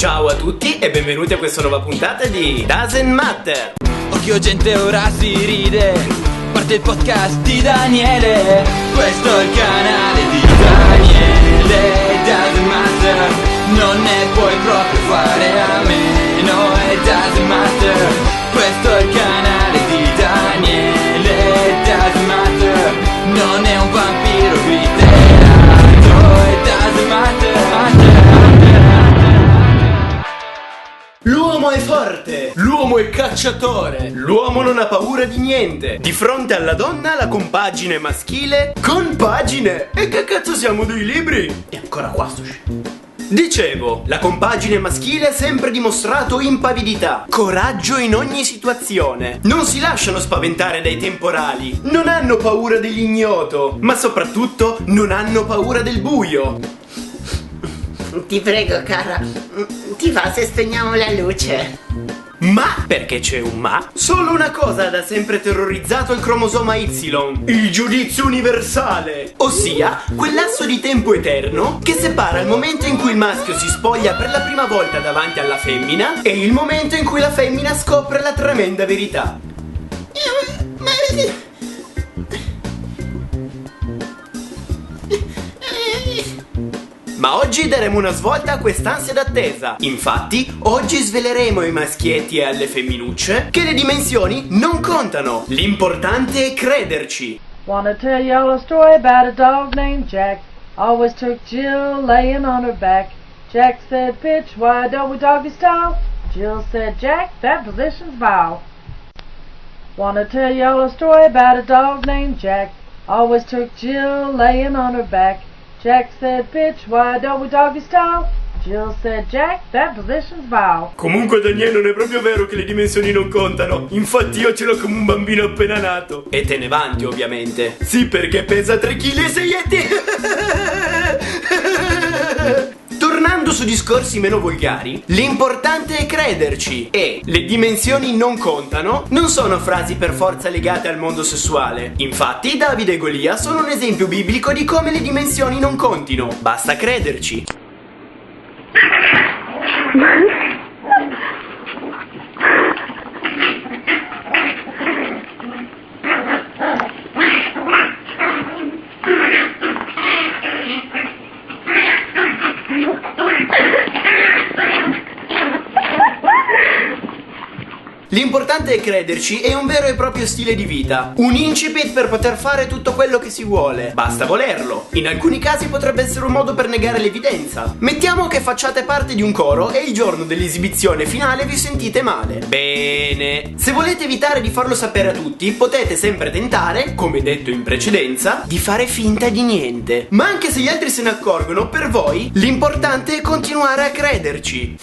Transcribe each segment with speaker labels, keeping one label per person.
Speaker 1: Ciao a tutti e benvenuti a questa nuova puntata di Doesn't Matter.
Speaker 2: Occhio gente, ora si ride. Parte il podcast di Daniele. Questo è il canale di Daniele. Doesn't matter, non ne puoi proprio fare a meno. It doesn't matter. Questo è il canale di Daniele. Doesn't matter, non è un vampiro svitterato. It doesn't matter.
Speaker 1: L'uomo è forte, l'uomo è cacciatore, l'uomo non ha paura di niente. Di fronte alla donna la compagine maschile. Compagine? E che cazzo siamo, dei libri? E ancora qua sto Dicevo, la compagine maschile ha sempre dimostrato impavidità, coraggio in ogni situazione. Non si lasciano spaventare dai temporali, non hanno paura dell'ignoto, ma soprattutto non hanno paura del buio.
Speaker 3: Ti prego, cara, ti va se spegniamo la luce?
Speaker 1: Ma? Perché c'è un ma? Solo una cosa ha da sempre terrorizzato il cromosoma Y: il giudizio universale. Ossia, quel lasso di tempo eterno che separa il momento in cui il maschio si spoglia per la prima volta davanti alla femmina e il momento in cui la femmina scopre la tremenda verità. Ma oggi daremo una svolta a quest'ansia d'attesa. Infatti, oggi sveleremo ai maschietti e alle femminucce che le dimensioni non contano. L'importante è crederci.
Speaker 4: Wanna tell y'all a story about a dog named Jack. Always took Jill laying on her back. Jack said, "Pitch, why don't we doggy style?" Jill said, "Jack, that position's foul." Wanna tell y'all a story about a dog named Jack. Always took Jill laying on her back. Jack said, "Pitch, why don't we doggy style?" Jill said, "Jack, that position's foul."
Speaker 1: Comunque, Daniele, non è proprio vero che le dimensioni non contano. Infatti io ce l'ho come un bambino appena nato. E te ne vanti, ovviamente. Sì, perché pesa 3 kg e 6 etti. Tornando su discorsi meno volgari, l'importante è crederci. E le dimensioni non contano non sono frasi per forza legate al mondo sessuale. Infatti Davide e Golia sono un esempio biblico di come le dimensioni non contino. Basta crederci. L'importante è crederci è un vero e proprio stile di vita. Un incipit per poter fare tutto quello che si vuole. Basta volerlo. In alcuni casi potrebbe essere un modo per negare l'evidenza. Mettiamo che facciate parte di un coro e il giorno dell'esibizione finale vi sentite male. Bene. Se volete evitare di farlo sapere a tutti, potete sempre tentare, come detto in precedenza, di fare finta di niente. Ma anche se gli altri se ne accorgono, per voi l'importante è continuare a crederci.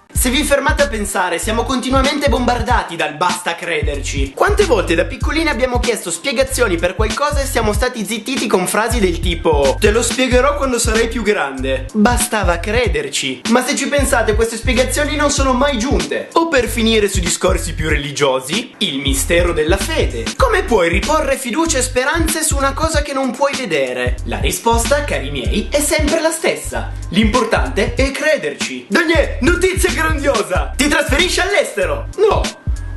Speaker 1: Se vi fermate a pensare, siamo continuamente bombardati dal basta crederci. Quante volte da piccolini abbiamo chiesto spiegazioni per qualcosa e siamo stati zittiti con frasi del tipo: "Te lo spiegherò quando sarai più grande". Bastava crederci. Ma se ci pensate, queste spiegazioni non sono mai giunte. O per finire su discorsi più religiosi, il mistero della fede. Come puoi riporre fiducia e speranze su una cosa che non puoi vedere? La risposta, cari miei, è sempre la stessa. L'importante è crederci. Daniele, notizia grandiosa! Ti trasferisci all'estero? No!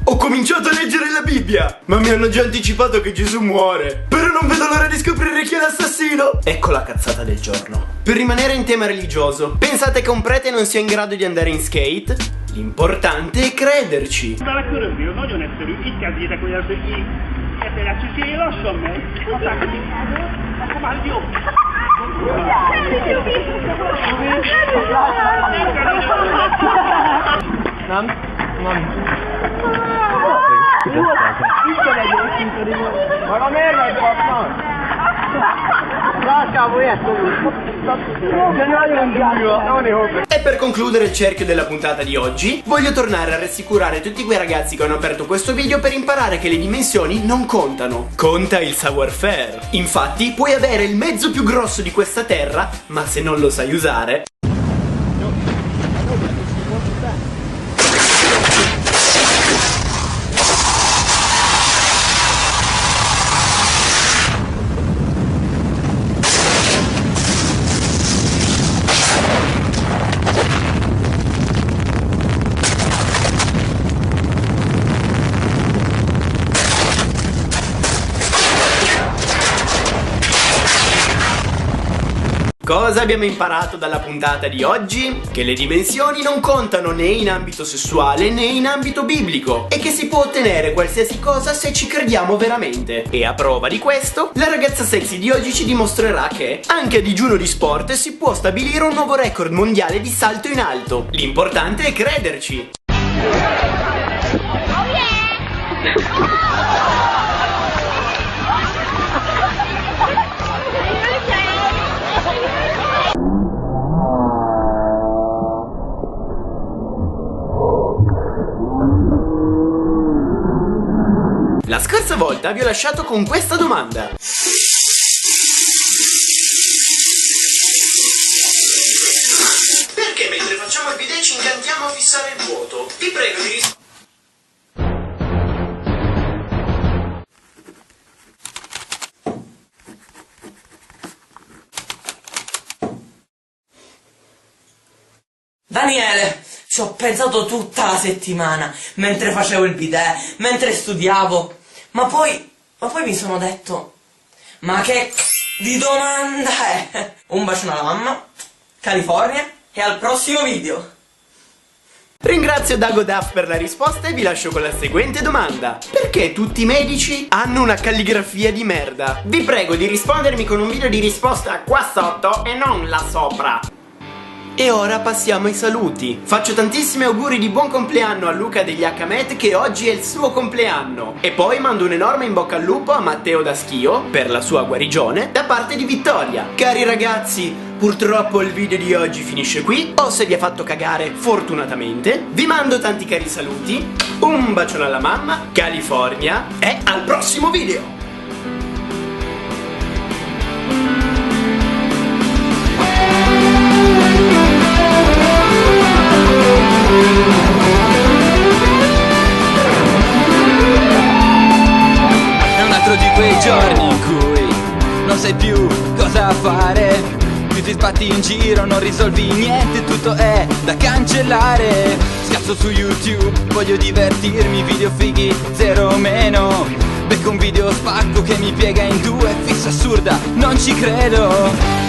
Speaker 1: Ho cominciato a leggere la Bibbia, ma mi hanno già anticipato che Gesù muore. Però non vedo l'ora di scoprire chi è l'assassino. Ecco la cazzata del giorno. Per rimanere in tema religioso, pensate che un prete non sia in grado di andare in skate? L'importante è crederci.
Speaker 5: Bele körülbelül nagyon egyszerű, így kezdjétek, hogy az így ezt lassan megy, aztán pedig akkor már jó. Nem? Ma miért vagy papnak?
Speaker 1: E per concludere il cerchio della puntata di oggi, voglio tornare a rassicurare tutti quei ragazzi che hanno aperto questo video per imparare che le dimensioni non contano. Conta il savoir-faire. Infatti, puoi avere il mezzo più grosso di questa terra, ma se non lo sai usare... Cosa abbiamo imparato dalla puntata di oggi? Che le dimensioni non contano né in ambito sessuale né in ambito biblico e che si può ottenere qualsiasi cosa se ci crediamo veramente. E a prova di questo, la ragazza sexy di oggi ci dimostrerà che anche a digiuno di sport si può stabilire un nuovo record mondiale di salto in alto. L'importante è crederci. La scorsa volta vi ho lasciato con questa domanda. Perché mentre facciamo il bidet ci incantiamo a fissare il vuoto? Vi prego di rispondere.
Speaker 6: Daniele, ci ho pensato tutta la settimana, mentre facevo il bidet, mentre studiavo, ma poi mi sono detto, ma che di domanda è? Un bacio alla mamma, California, e al prossimo video!
Speaker 1: Ringrazio Dago Duff per la risposta e vi lascio con la seguente domanda. Perché tutti i medici hanno una calligrafia di merda? Vi prego di rispondermi con un video di risposta qua sotto e non là sopra. E ora passiamo ai saluti. Faccio tantissimi auguri di buon compleanno a Luca degli Hmet, che oggi è il suo compleanno. E poi mando un enorme in bocca al lupo a Matteo da Schio per la sua guarigione da parte di Vittoria. Cari ragazzi, purtroppo il video di oggi finisce qui, o se vi ha fatto cagare fortunatamente. Vi mando tanti cari saluti, un bacione alla mamma, California, e al prossimo video!
Speaker 2: Di quei giorni in cui non sai più cosa fare, più ti sbatti in giro, non risolvi niente, tutto è da cancellare. Scazzo su YouTube, voglio divertirmi, video fighi, zero meno. Becco un video spacco che mi piega in due, fissa assurda, non ci credo.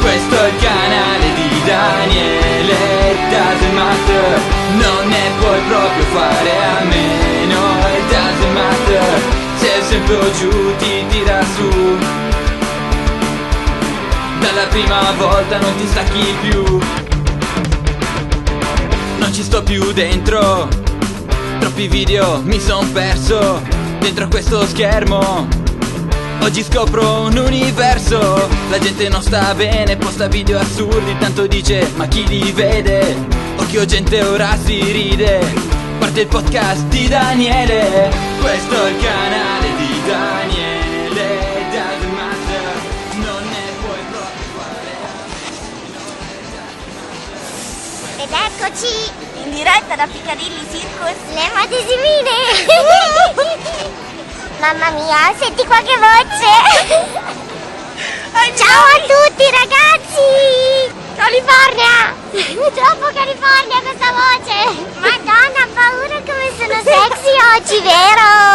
Speaker 2: Questo è il canale di Daniele, doesn't matter, non ne puoi proprio fare a meno, it doesn't matter. Se sempre o giù ti tira su, dalla prima volta non ti stacchi più. Non ci sto più dentro, troppi video mi son perso dentro a questo schermo. Oggi scopro un universo, la gente non sta bene, posta video assurdi, tanto dice ma chi li vede? Occhio gente ora si ride. Parte il podcast di Daniele, questo è il canale di Daniele, doesn't matter, non ne puoi proprio fare.
Speaker 7: Ed eccoci in diretta da Piccadilly Circus, le Matesimine. Mamma mia, senti qualche voce? Ciao a tutti ragazzi! California! Troppo California questa voce! Madonna, ho paura come sono sexy oggi, vero?